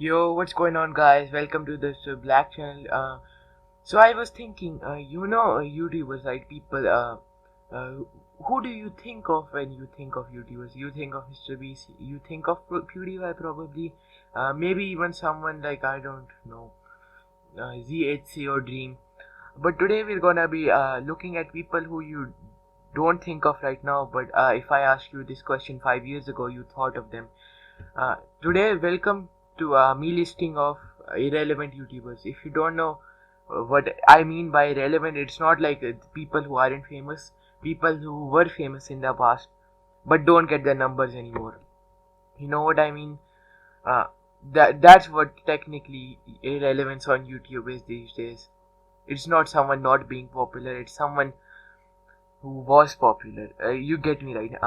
Yo, what's going on, guys? Welcome to this Black channel. So I was thinking, YouTubers, like people. Uh, who do you think of when you think of YouTubers? You think of MrBeast. You think of PewDiePie, probably. Maybe even someone like I don't know, ZHC or Dream. But today we're gonna be looking at people who you don't think of right now. But if I asked you this question 5 years ago, you thought of them. Today, welcome to me listing of irrelevant YouTubers. If you don't know what I mean by irrelevant, it's not like people who aren't famous, people who were famous in the past but don't get the numbers anymore. You know what I mean? Uh, that's what technically irrelevance on YouTube is these days. It's not someone not being popular, it's someone who was popular. You get me right.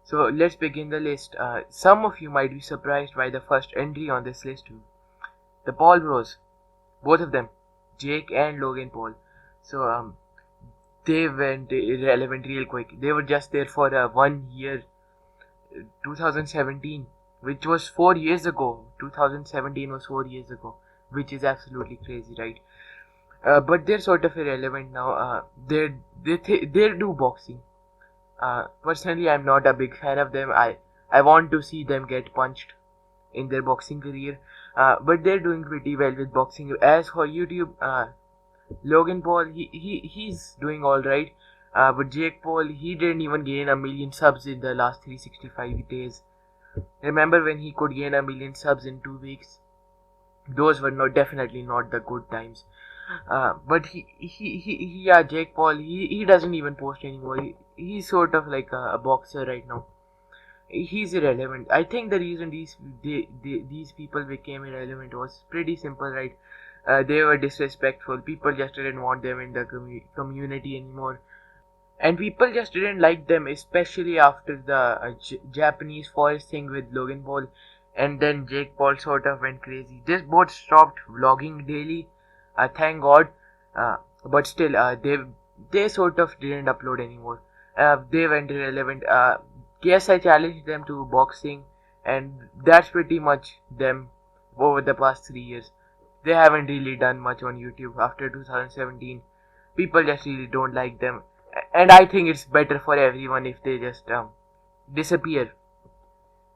So let's begin the list. Some of you might be surprised by the first entry on this list. The Paul Bros, both of them, Jake and Logan Paul. So they went irrelevant real quick. They were just there for 1 year, 2017, which was 4 years ago. 2017 was 4 years ago, which is absolutely crazy, right? But they're sort of irrelevant now. They do boxing. Personally, I'm not a big fan of them. I want to see them get punched in their boxing career. But they're doing pretty well with boxing. As for YouTube, Logan Paul, he's doing all right. But Jake Paul, he didn't even gain a million subs in the last 365 days. Remember when he could gain a million subs in 2 weeks? Those were definitely not the good times. But yeah, Jake Paul, he doesn't even post anymore. He's sort of like a boxer right now. He's irrelevant. I think the reason these people became irrelevant was pretty simple, right? They were disrespectful. People just didn't want them in the community anymore, and people just didn't like them, especially after the Japanese forest thing with Logan Paul, and then Jake Paul sort of went crazy. They both stopped vlogging daily. Thank God, but still, they sort of didn't upload anymore. They went irrelevant. Yes, I challenged them to boxing, and that's pretty much them over the past 3 years. They haven't really done much on YouTube after 2017. People just really don't like them, and I think it's better for everyone if they just disappear.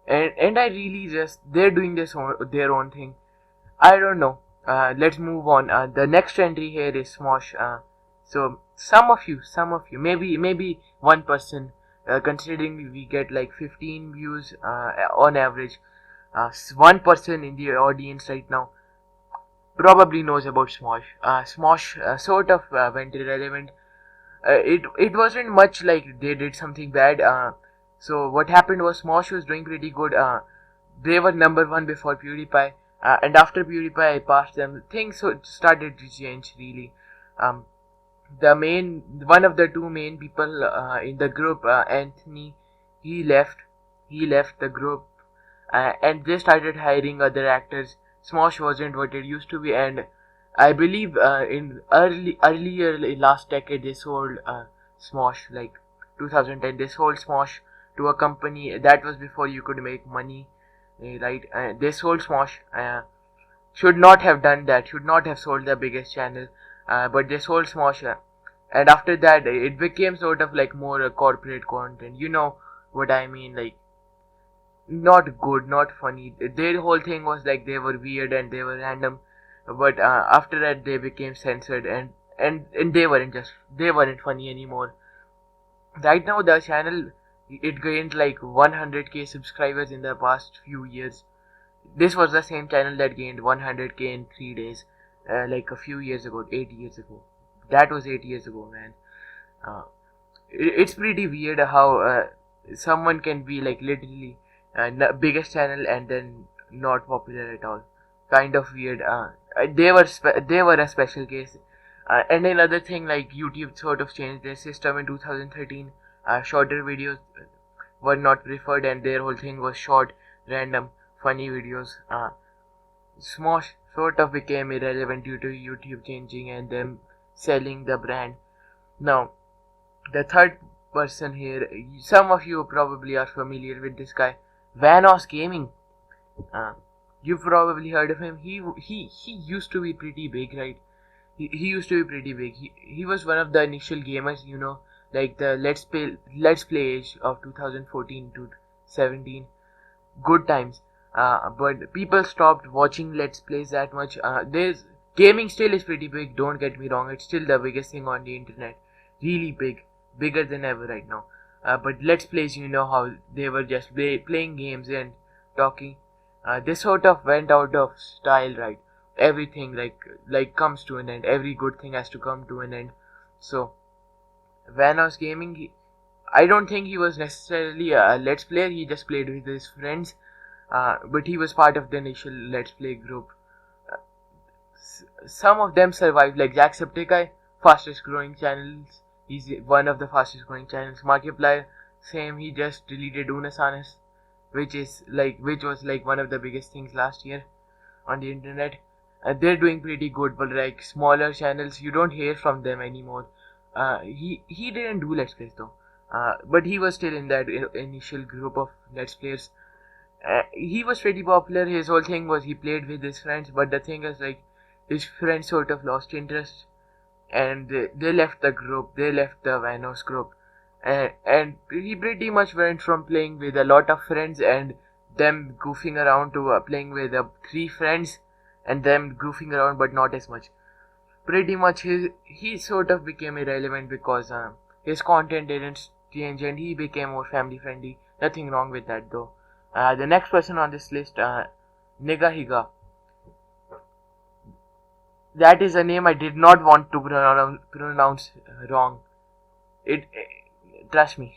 And I really just they're doing their own thing. I don't know. Let's move on. The next entry here is Smosh. So some of you, maybe one person, considering we get like 15 views on average, one person in the audience right now probably knows about Smosh. Smosh sort of went irrelevant. It wasn't much like they did something bad. So what happened was Smosh was doing pretty good. They were number one before PewDiePie. And after PewDiePie passed them, things started to change really. One of the two main people in the group, Anthony, he left. He left the group, and they started hiring other actors. Smosh wasn't what it used to be, and I believe in earlier last decade they sold Smosh, like 2010. They sold Smosh to a company. That was before you could make money, right? They sold Smosh. Should not have done that. Should not have sold the biggest channel. But they sold Smosh. And after that, it became sort of like more corporate content. You know what I mean? Like, not good, not funny. Their whole thing was like they were weird and they were random. But after that, they became censored, and they weren't funny anymore. Right now, the channel, it gained like 100k subscribers in the past few years. This was the same channel that gained 100k in 3 days, like a few years ago, 8 years ago. That was 8 years ago, man. Uh, it's pretty weird how someone can be like literally biggest channel and then not popular at all. Kind of weird. They were a special case. And another thing, like YouTube sort of changed their system in 2013. Shorter videos were not preferred, and their whole thing was short, random, funny videos. Smosh sort of became irrelevant due to YouTube changing and them selling the brand. Now, the third person here, some of you probably are familiar with this guy, Vanoss Gaming. Uh, You've probably heard of him. He used to be pretty big, right? He used to be pretty big. He was one of the initial gamers, like the Let's Play age of 2014 to 17. Good times. But people stopped watching Let's Plays that much. There's gaming still is pretty big. Don't get me wrong. It's still the biggest thing on the internet. Really big, bigger than ever right now. But Let's Plays, you know how they were just playing games and talking. This sort of went out of style, right? Everything like comes to an end. Every good thing has to come to an end. So Vanoss gaming, I don't think he was necessarily a Let's Player. He just played with his friends, but he was part of the initial Let's Play group. Uh, some of them survived, like Jacksepticeye, fastest growing channels. He's one of the fastest growing channels. Markiplier, same. He just deleted Unasanas, which was like one of the biggest things last year on the internet. They're doing pretty good, but like smaller channels, you don't hear from them anymore. He didn't do Let's Plays though, but he was still in that initial group of Let's Players. He was pretty popular. His whole thing was he played with his friends, but the thing is like his friends sort of lost interest, and they left the group. They left the Vanoss group, and he pretty much went from playing with a lot of friends and them goofing around to playing with 3 friends and them goofing around, but not as much. Pretty much he sort of became irrelevant because his content didn't change and he became more family friendly. Nothing wrong with that though. The next person on this list, NigaHiga. That is a name I did not want to pronounce wrong. Trust me.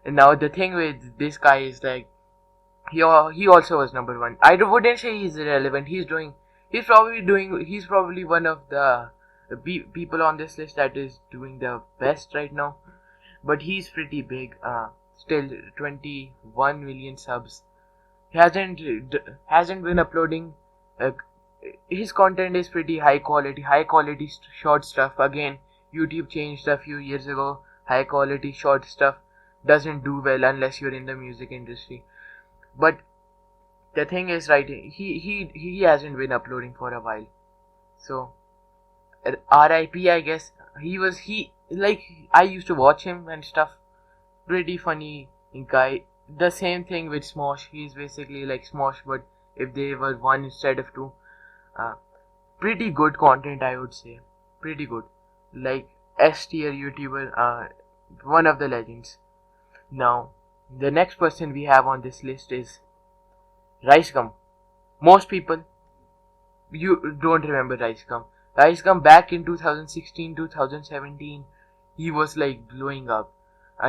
And now the thing with this guy is like he also was number one. I wouldn't say he's irrelevant. He's probably one of the people on this list that is doing the best right now. But he's pretty big. Still 21 million subs. He hasn't been uploading. His content is pretty high quality short stuff. Again, YouTube changed a few years ago. High quality short stuff doesn't do well unless you're in the music industry. But the thing is, right, he hasn't been uploading for a while. So RIP, I guess. I used to watch him and stuff. Pretty funny guy. The same thing with Smosh. He's basically like Smosh, but if they were one instead of two. Pretty good content, I would say. Pretty good. Like S tier YouTuber, one of the legends. Now, the next person we have on this list is Ricegum. Most people, you don't remember Ricegum. Ricegum back in 2016, 2017, he was like blowing up.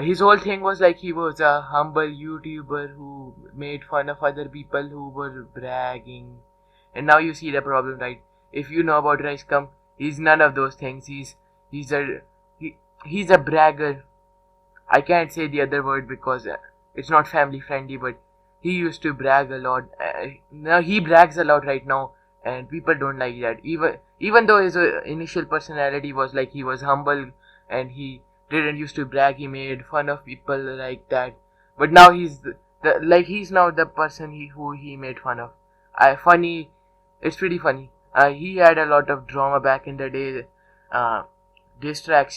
His whole thing was like he was a humble YouTuber who made fun of other people who were bragging. And now you see the problem, right? If you know about Ricegum, he's none of those things. He's a bragger. I can't say the other word because it's not family friendly, but he used to brag a lot. Now he brags a lot right now, and people don't like that. Even though his initial personality was like he was humble and he didn't used to brag, he made fun of people like that. But now he's he's now the person who he made fun of. Funny, it's pretty funny. He had a lot of drama back in the day. Diss tracks.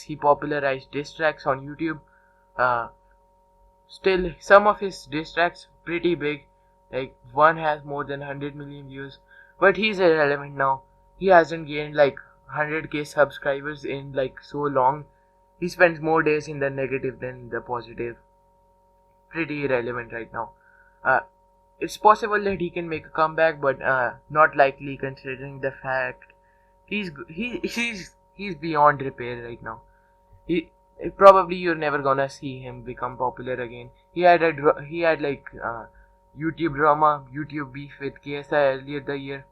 He popularized diss tracks on YouTube. Still, some of his diss tracks pretty big. Like one has more than 100 million views, but he's irrelevant now. He hasn't gained like 100k subscribers in like so long. He spends more days in the negative than the positive. Pretty irrelevant right now. It's possible that he can make a comeback, but not likely considering the fact he's beyond repair right now. Probably you're never gonna see him become popular again. He had YouTube drama, YouTube beef with KSI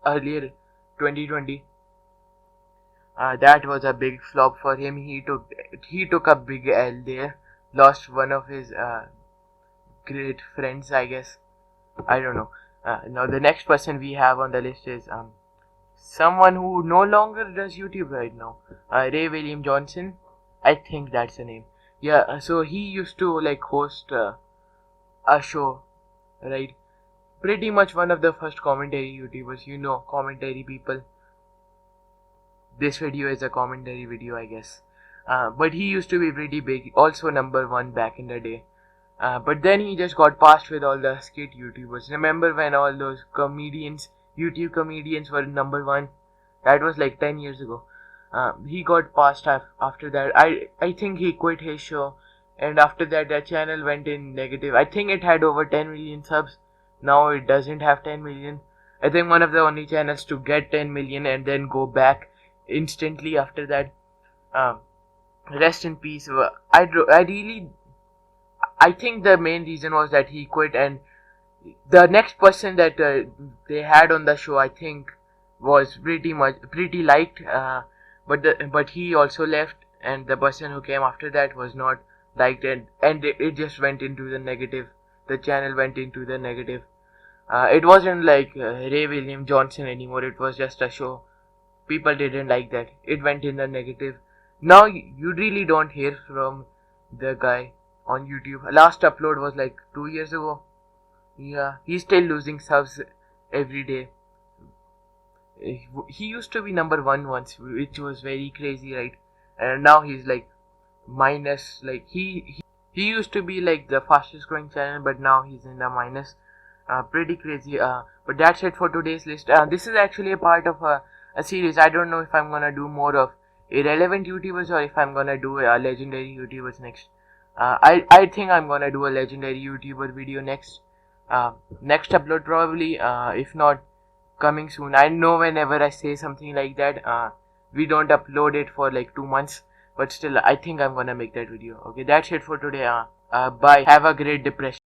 earlier 2020. That was a big flop for him. He took a big L there. Lost one of his great friends, I guess. I don't know. Now the next person we have on the list is someone who no longer does YouTube right now. Ray William Johnson. I think that's the name. Yeah. So he used to like host a show, right? pretty much one of the first commentary YouTubers. You know, commentary people. This video is a commentary video, I guess. But he used to be pretty big, also number one back in the day. But then he just got passed with all the skit YouTubers. Remember when all those comedians, YouTube comedians were number one? That was like 10 years ago. He got passed after that. I think he quit his show, and after that the channel went in negative. I think it had over 10 million subs. Now it doesn't have 10 million. I think one of the only channels to get 10 million and then go back instantly after that. Rest in peace. I think the main reason was that he quit, and the next person that they had on the show, I think, was pretty liked. But he also left, and the person who came after that was not liked, and it just went into the negative. The channel went into the negative. It wasn't like Ray William Johnson anymore. It was just a show. People didn't like that. It went in the negative. Now you really don't hear from the guy on YouTube. Last upload was like 2 years ago. Yeah, he's still losing subs every day. He used to be number one once, which was very crazy, right? And now he's like minus. Like he used to be like the fastest growing channel, but now he's in the minus. Pretty crazy. But that's it for today's list. This is actually a part of a series. I don't know if I'm gonna do more of irrelevant YouTubers or if I'm gonna do legendary YouTubers next. I think I'm gonna do a legendary YouTuber video next. Next upload probably. If not, coming soon. I know whenever I say something like that, we don't upload it for like 2 months. But still, I think I'm gonna make that video. Okay, that's it for today. Bye. Have a great depression.